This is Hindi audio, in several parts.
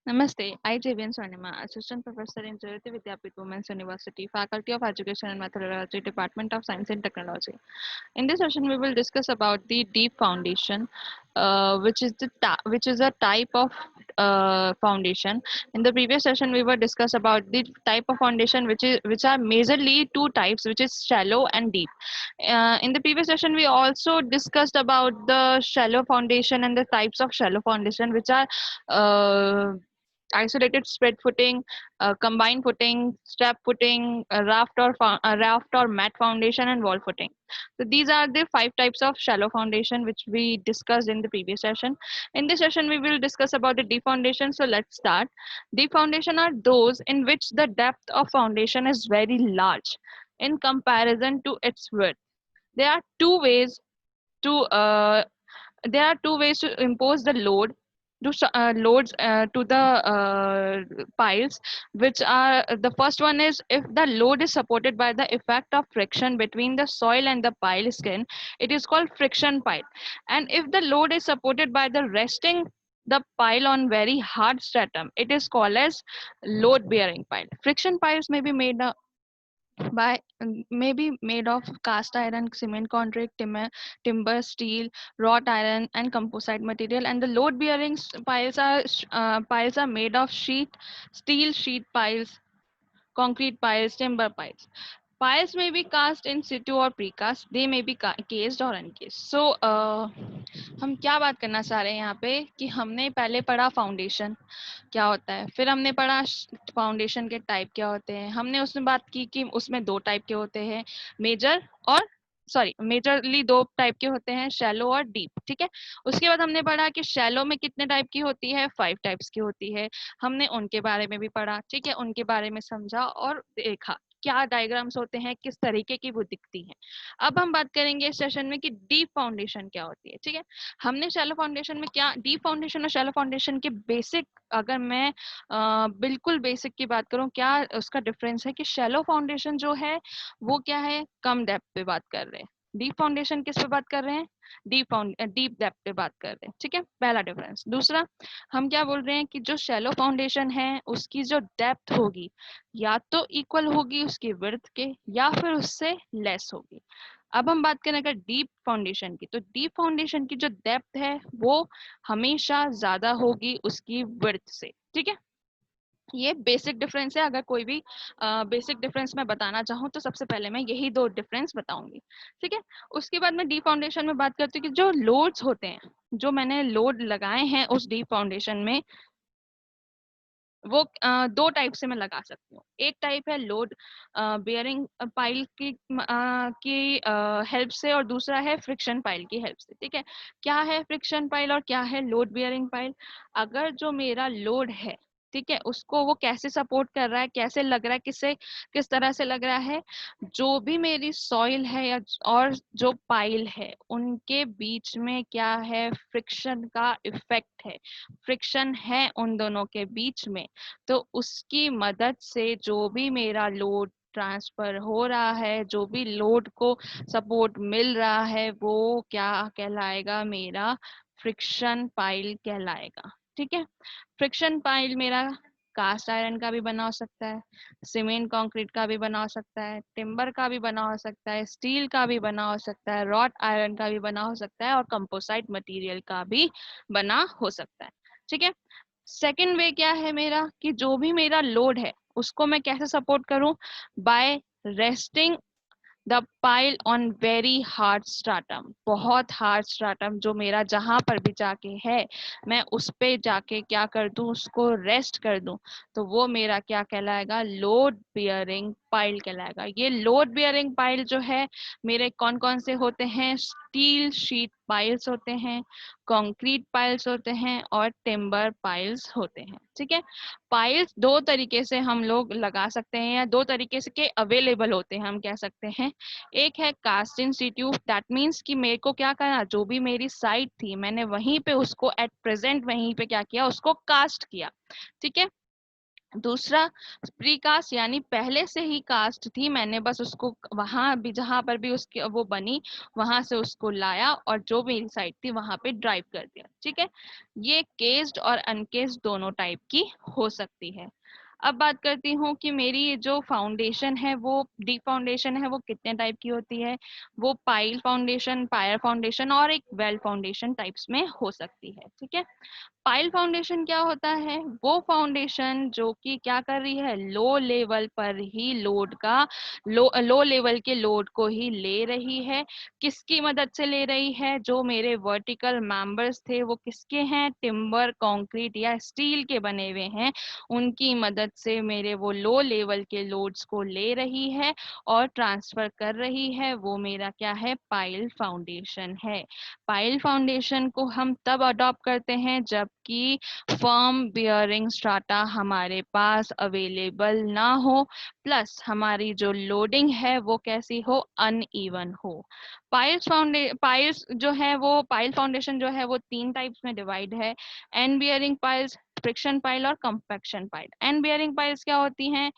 Namaste. I, JVN Swarnima, Assistant Professor in Jayati Vidyapith Women's University, Faculty of Education and Methodology, Department of Science and Technology. In this session, we will discuss about the deep foundation, which is a type of foundation. In the previous session, we were discuss about the type of foundation which are majorly two types, which is shallow and deep. In the previous session, we also discussed about the shallow foundation and the types of shallow foundation, which are isolated spread footing, combined footing, step footing, raft or mat foundation, and wall footing. So these are the 5 types of shallow foundation which we discussed in the previous session. In this session, we will discuss about the deep foundation. So let's start. Deep foundation are those in which the depth of foundation is very large in comparison to its width. There are two ways to impose the loads to the piles, which are the first one is if the load is supported by the effect of friction between the soil and the pile skin, it is called friction pile. And if the load is supported by the resting the pile on very hard stratum, it is called as load bearing pile. Friction piles may be made maybe made of cast iron, cement, concrete, timber, steel, wrought iron, and composite material. And the load bearing piles are made of steel sheet piles, concrete piles, timber piles. Piles may be cast in situ or precast. They may be cased or uncased. So हम क्या बात करना चाह रहे हैं यहाँ पे कि हमने पहले पढ़ा फाउंडेशन क्या होता है, फिर हमने पढ़ा फाउंडेशन के टाइप क्या होते हैं, हमने उसमें बात की कि उसमें 2 टाइप के होते हैं, मेजर और मेजरली 2 टाइप के होते हैं, शैलो और डीप। ठीक है, उसके बाद हमने पढ़ा कि शैलो में कितने टाइप की होती है, 5 टाइप्स की होती है। हमने उनके बारे में भी पढ़ा, ठीक है, उनके बारे में समझा और देखा क्या डायग्राम्स होते हैं, किस तरीके की वो दिखती हैं। अब हम बात करेंगे इस सेशन में कि डीप फाउंडेशन क्या होती है। ठीक है, हमने शैलो फाउंडेशन में क्या, डीप फाउंडेशन और शैलो फाउंडेशन के बेसिक, अगर मैं बिल्कुल बेसिक की बात करूं, क्या उसका डिफरेंस है कि शैलो फाउंडेशन जो है वो क्या है, कम डेप्थ पे बात कर रहे हैं। डीप फाउंडेशन किस पे बात कर रहे हैं, डीप डेप्थ पे बात कर रहे हैं। ठीक है, पहला डिफरेंस। दूसरा, हम क्या बोल रहे हैं कि जो शैलो फाउंडेशन है उसकी जो डेप्थ होगी या तो इक्वल होगी उसकी विड्थ के या फिर उससे लेस होगी। अब हम बात करें अगर डीप फाउंडेशन की, तो डीप फाउंडेशन की जो डेप्थ है वो हमेशा ज्यादा होगी उसकी विड्थ से। ठीक है, ये बेसिक डिफरेंस है। अगर कोई भी बेसिक डिफरेंस मैं बताना चाहूँ तो सबसे पहले मैं यही 2 डिफरेंस बताऊंगी। ठीक है, उसके बाद मैं डीप फाउंडेशन में बात करती हूँ कि जो लोड्स होते हैं, जो मैंने लोड लगाए हैं उस डीप फाउंडेशन में, वो 2 टाइप से मैं लगा सकती हूँ। एक टाइप है लोड बेयरिंग पाइल की हेल्प से, और दूसरा है फ्रिक्शन पाइल की हेल्प से। ठीक है, क्या है फ्रिक्शन पाइल और क्या है लोड बेयरिंग पाइल। अगर जो मेरा लोड है, ठीक है, उसको वो कैसे सपोर्ट कर रहा है, कैसे लग रहा है, किस तरह से लग रहा है, जो भी मेरी सॉइल है या और जो पाइल है उनके बीच में क्या है, फ्रिक्शन का इफेक्ट है, फ्रिक्शन है उन दोनों के बीच में। तो उसकी मदद से जो भी मेरा लोड ट्रांसफर हो रहा है, जो भी लोड को सपोर्ट मिल रहा है, वो क्या कहलाएगा, मेरा फ्रिक्शन पाइल कहलाएगा। ठीक है, फ्रिक्शन पाइल मेरा कास्ट आयरन का भी बना हो सकता है, सीमेंट कंक्रीट का भी बना हो सकता है, टिम्बर का भी बना हो सकता है, स्टील का भी बना हो सकता है, रॉट आयरन का भी बना हो सकता है और कंपोसाइट मटेरियल का भी बना हो सकता है। ठीक है, सेकंड वे क्या है मेरा कि जो भी मेरा लोड है उसको मैं कैसे सपोर्ट करूं, by resting the pile on very hard stratum. बहुत हार्ड स्ट्राटम जो मेरा जहां पर भी जाके है, मैं उस पे जाके क्या कर दूं, उसको रेस्ट कर दूं, तो वो मेरा क्या कहलाएगा, लोड बियरिंग पाइल कहलाएगा। ये लोड बियरिंग पाइल जो है मेरे कौन कौन से होते हैं, स्टील शीट पाइल्स होते हैं, कंक्रीट पाइल्स होते हैं और टिम्बर पाइल्स होते हैं। ठीक है, पाइल्स 2 तरीके से हम लोग लगा सकते हैं या 2 तरीके से के अवेलेबल होते हैं, हम कह सकते हैं। एक है cast in situ, that means कि मेरे को क्या करना, जो भी मेरी साइट थी मैंने वहीं पे उसको एट प्रेजेंट वहीं पे क्या किया, उसको कास्ट किया। ठीक है, दूसरा प्रीकास्ट यानी पहले से ही कास्ट थी, मैंने बस उसको वहां भी जहां पर भी उसकी वो बनी वहां से उसको लाया और जो मेरी साइट थी वहां पे ड्राइव कर दिया। ठीक है, ये केस्ड और अनकेस्ड दोनों टाइप की हो सकती है। अब बात करती हूँ कि मेरी जो फाउंडेशन है वो डीप फाउंडेशन है वो कितने टाइप की होती है। वो पाइल फाउंडेशन, पायर फाउंडेशन और एक वेल फाउंडेशन टाइप्स में हो सकती है। ठीक है, पाइल फाउंडेशन क्या होता है? वो फाउंडेशन जो कि क्या कर रही है, लो लेवल पर ही लोड का लो लेवल के लोड को ही ले रही है। किसकी मदद से ले रही है? जो मेरे वर्टिकल मेंबर्स थे वो किसके हैं? टिम्बर, कंक्रीट या स्टील के बने हुए हैं। उनकी मदद से मेरे वो लो लेवल के लोड्स को ले रही है और ट्रांसफर कर रही है। वो मेरा क्या है? पाइल फाउंडेशन है। पाइल फाउंडेशन को हम तब अडॉप्ट करते हैं जबकि फर्म बियरिंग स्ट्राटा हमारे पास अवेलेबल ना हो, प्लस हमारी जो लोडिंग है वो कैसी हो? अनइवन हो। पाइल्स जो है वो पाइल फाउंडेशन जो है वो 3 टाइप्स में डिवाइड है। End bearing piles, friction pile और compaction pile. End bearing piles क्या होती हैं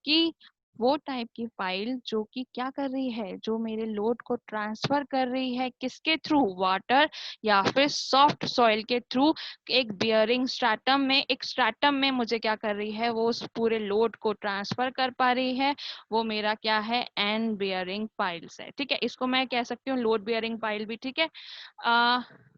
कि वो टाइप की फाइल जो कि क्या कर रही है, जो मेरे लोड को ट्रांसफर कर रही है किसके थ्रू? वाटर या फिर सॉफ्ट सॉइल के थ्रू। एक बियरिंग स्ट्रैटम में, एक स्ट्रैटम में मुझे क्या कर रही है, वो उस पूरे लोड को ट्रांसफर कर पा रही है। वो मेरा क्या है? एंड बियरिंग पाइल्स है। ठीक है, इसको मैं कह सकती हूँ लोड बियरिंग पाइल भी। ठीक है,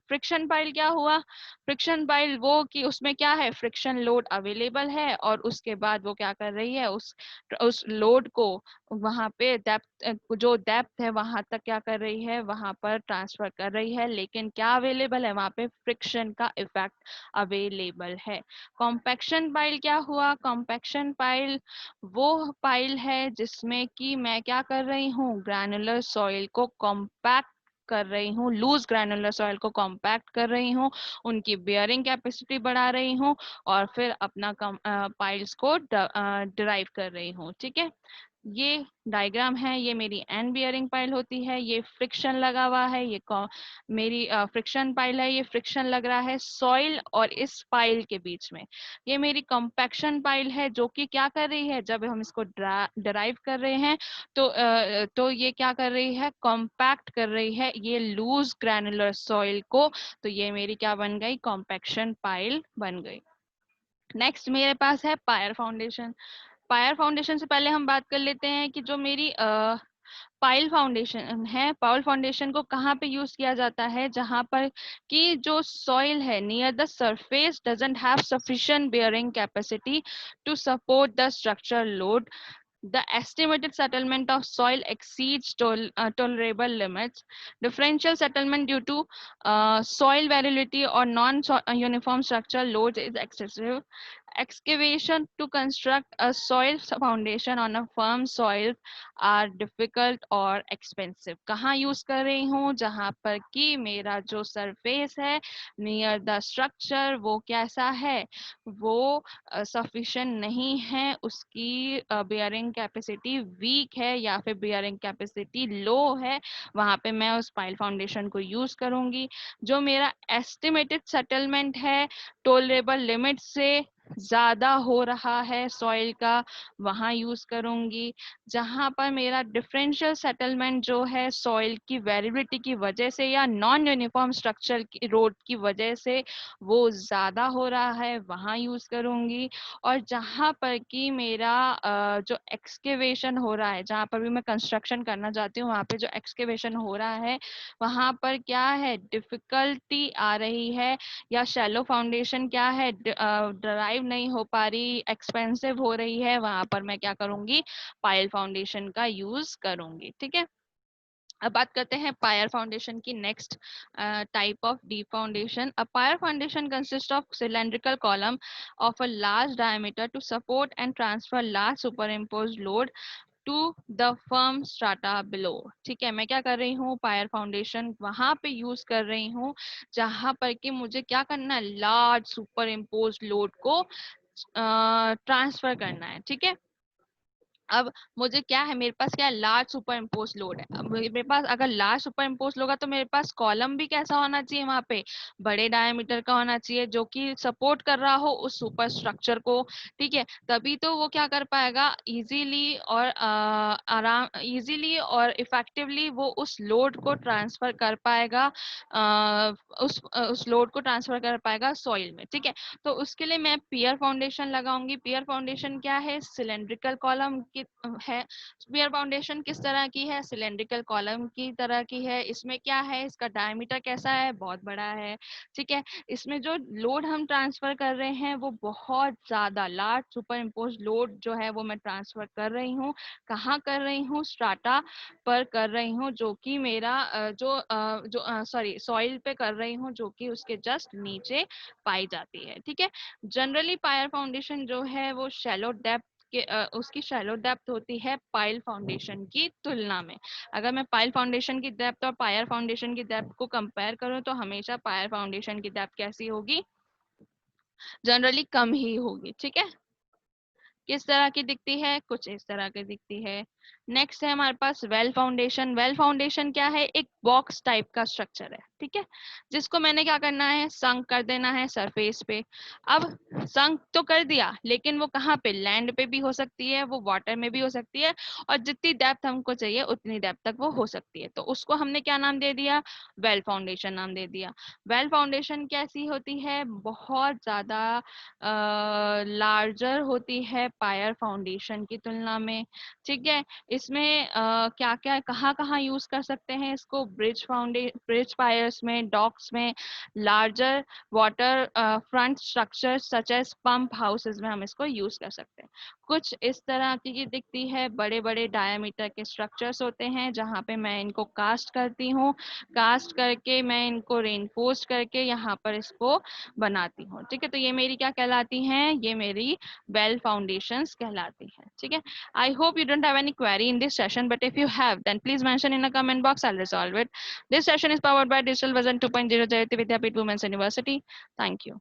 फ्रिक्शन पाइल क्या हुआ? फ्रिक्शन पाइल वो कि उसमें क्या है, फ्रिक्शन लोड अवेलेबल है और उसके बाद वो क्या कर रही है, उस लोड को वहां पे डेप्थ, जो डेप्थ है वहां तक क्या कर रही है, वहां पर ट्रांसफर कर रही है। लेकिन क्या अवेलेबल है वहां पे? फ्रिक्शन का इफेक्ट अवेलेबल है। कॉम्पैक्शन पाइल क्या हुआ? कॉम्पैक्शन पाइल वो पाइल है जिसमें कि मैं क्या कर रही हूँ, ग्रैनुलर सॉइल को कॉम्पैक्ट कर रही हूँ, लूज ग्रैनुलर सॉइल को कॉम्पैक्ट कर रही हूँ, उनकी बियरिंग कैपेसिटी बढ़ा रही हूँ और फिर अपना पाइल्स को डिराइव कर रही हूँ। ठीक है, ये डायग्राम है, ये मेरी एंड बियरिंग पाइल होती है। ये फ्रिक्शन लगा हुआ है, ये मेरी फ्रिक्शन पाइल है। ये फ्रिक्शन लग रहा है सॉइल और इस पाइल के बीच में। ये मेरी कंपैक्शन पाइल है जो कि क्या कर रही है, जब हम इसको डिराइव कर रहे हैं तो ये क्या कर रही है, कॉम्पैक्ट कर रही है ये लूज ग्रैनुलर सॉइल को। तो ये मेरी क्या बन गई, कॉम्पैक्शन पाइल बन गई। नेक्स्ट मेरे पास है पायर फाउंडेशन। पायर फाउंडेशन से पहले हम बात कर लेते हैं कि जो मेरी पाइल फाउंडेशन है, पाइल फाउंडेशन को कहाँ पे यूज किया जाता है? जहाँ पर कि जो सॉइल है near the surface doesn't have sufficient bearing capacity to support the structure load, the estimated settlement of soil exceeds tolerable limits, differential settlement due to soil variability or non-uniform structural loads is excessive, excavation to construct a soil foundation on a firm soil are difficult or expensive। कहाँ यूज कर रही हूँ? जहाँ पर कि मेरा जो सरफेस है नियर द स्ट्रक्चर वो कैसा है, वो सफिशिएंट नहीं है, उसकी बियरिंग कैपेसिटी वीक है या फिर बियरिंग कैपेसिटी लो है, वहां पे मैं उस पाइल फाउंडेशन को यूज करूंगी। जो मेरा एस्टिमेटेड सेटलमेंट है टोलरेबल लिमिट से ज्यादा हो रहा है सॉइल का, वहां यूज करूंगी। जहां पर मेरा डिफरेंशियल सेटलमेंट जो है सॉइल की वेरिएबिलिटी की वजह से या नॉन यूनिफॉर्म स्ट्रक्चर की रोड की वजह से वो ज़्यादा हो रहा है, वहाँ यूज़ करूँगी। और जहाँ पर कि मेरा जो एक्सकेवेशन हो रहा है, जहाँ पर भी मैं कंस्ट्रक्शन करना चाहती हूँ वहाँ पे जो एक्सकेवेशन हो रहा है वहाँ पर क्या है, डिफ़िकल्टी आ रही है या शैलो फाउंडेशन क्या है, ड्राइव नहीं हो पा रही, एक्सपेंसिव हो रही है, वहाँ पर मैं क्या करूँगी, पाइल फाउंडेशन का यूज़ करूँगी। ठीक है, अब बात करते हैं पायर फाउंडेशन की next type of deep foundation. A pier foundation consist of cylindrical column of a large diameter to support and transfer large superimposed load to the firm strata below. ठीक है, मैं क्या कर रही हूँ, पायर फाउंडेशन वहां पे यूज कर रही हूँ जहां पर कि मुझे क्या करना है, लार्ज सुपर इम्पोज लोड को ट्रांसफर करना है। ठीक है, अब मुझे क्या है, मेरे पास क्या है, लार्ज सुपर इम्पोज लोड है। अब मेरे पास अगर लार्ज सुपर इम्पोज होगा तो मेरे पास कॉलम भी कैसा होना चाहिए, वहां पे बड़े डायमीटर का होना चाहिए, जो कि सपोर्ट कर रहा हो उस सुपर स्ट्रक्चर को। ठीक है, तभी तो वो क्या कर पाएगा, इजीली और आराम, इजीली और इफेक्टिवली वो उस लोड को ट्रांसफर कर पाएगा, उस लोड को ट्रांसफर कर पाएगा सॉइल में। ठीक है, तो उसके लिए मैं पियर फाउंडेशन लगाऊंगी। पियर फाउंडेशन क्या है, सिलेंड्रिकल कॉलम की है। पियर फाउंडेशन किस तरह की है, सिलेंड्रिकल कॉलम की तरह की है। इसमें क्या है, इसका डायमीटर कैसा है, बहुत बड़ा है। ठीक है, इसमें जो लोड हम ट्रांसफर कर रहे हैं वो बहुत ज्यादा लार्ज सुपर इम्पोज लोड जो है वो मैं ट्रांसफर कर रही हूँ। कहाँ कर रही हूँ, स्ट्राटा पर कर रही हूँ, जो कि मेरा जो सॉरी सॉइल पे कर रही हूँ, जो कि उसके जस्ट नीचे पाई जाती है। ठीक है, जनरली पायर फाउंडेशन जो है वो शैलो डेप्थ के उसकी शैलो डेप्थ होती है पाइल फाउंडेशन की तुलना में। अगर मैं पाइल फाउंडेशन की डेप्थ और पायर फाउंडेशन की डेप्थ को कंपेयर करूं तो हमेशा पायर फाउंडेशन की डेप्थ कैसी होगी, जनरली कम ही होगी। ठीक है, किस तरह की दिखती है, कुछ इस तरह की दिखती है। नेक्स्ट है हमारे पास वेल फाउंडेशन। वेल फाउंडेशन क्या है, एक बॉक्स टाइप का स्ट्रक्चर है। ठीक है, जिसको मैंने क्या करना है, संक कर देना है सरफेस पे। अब संक तो कर दिया, लेकिन वो कहाँ पे, लैंड पे भी हो सकती है, वो वाटर में भी हो सकती है, और जितनी डेप्थ हमको चाहिए उतनी डेप्थ तक वो हो सकती है। तो उसको हमने क्या नाम दे दिया, वेल फाउंडेशन नाम दे दिया। वेल फाउंडेशन कैसी होती है, बहुत ज्यादा लार्जर होती है पायर फाउंडेशन की तुलना में। ठीक है, इसमें क्या क्या कहाँ कहाँ यूज कर सकते हैं इसको, ब्रिज पायर्स में, डॉक्स में, larger water front structure such as pump houses में हम इसको यूज कर सकते हैं। कुछ इस तरह की दिखती है, बड़े बड़े डायमीटर के स्ट्रक्चर्स होते हैं जहाँ पे मैं इनको कास्ट करती हूँ। कास्ट करके मैं इनको रेनफोर्स करके यहाँ पर इसको बनाती हूँ। ठीक है, तो ये मेरी क्या कहलाती हैं, ये मेरी वेल फाउंडेशंस कहलाती हैं। ठीक है, I hope you don't have any query in this session, but if you have, then please mention in the comment box. I'll resolve it. This session is powered by Digital Vision 2.0 Jayati Vidyapeeth Women's University. Thank you.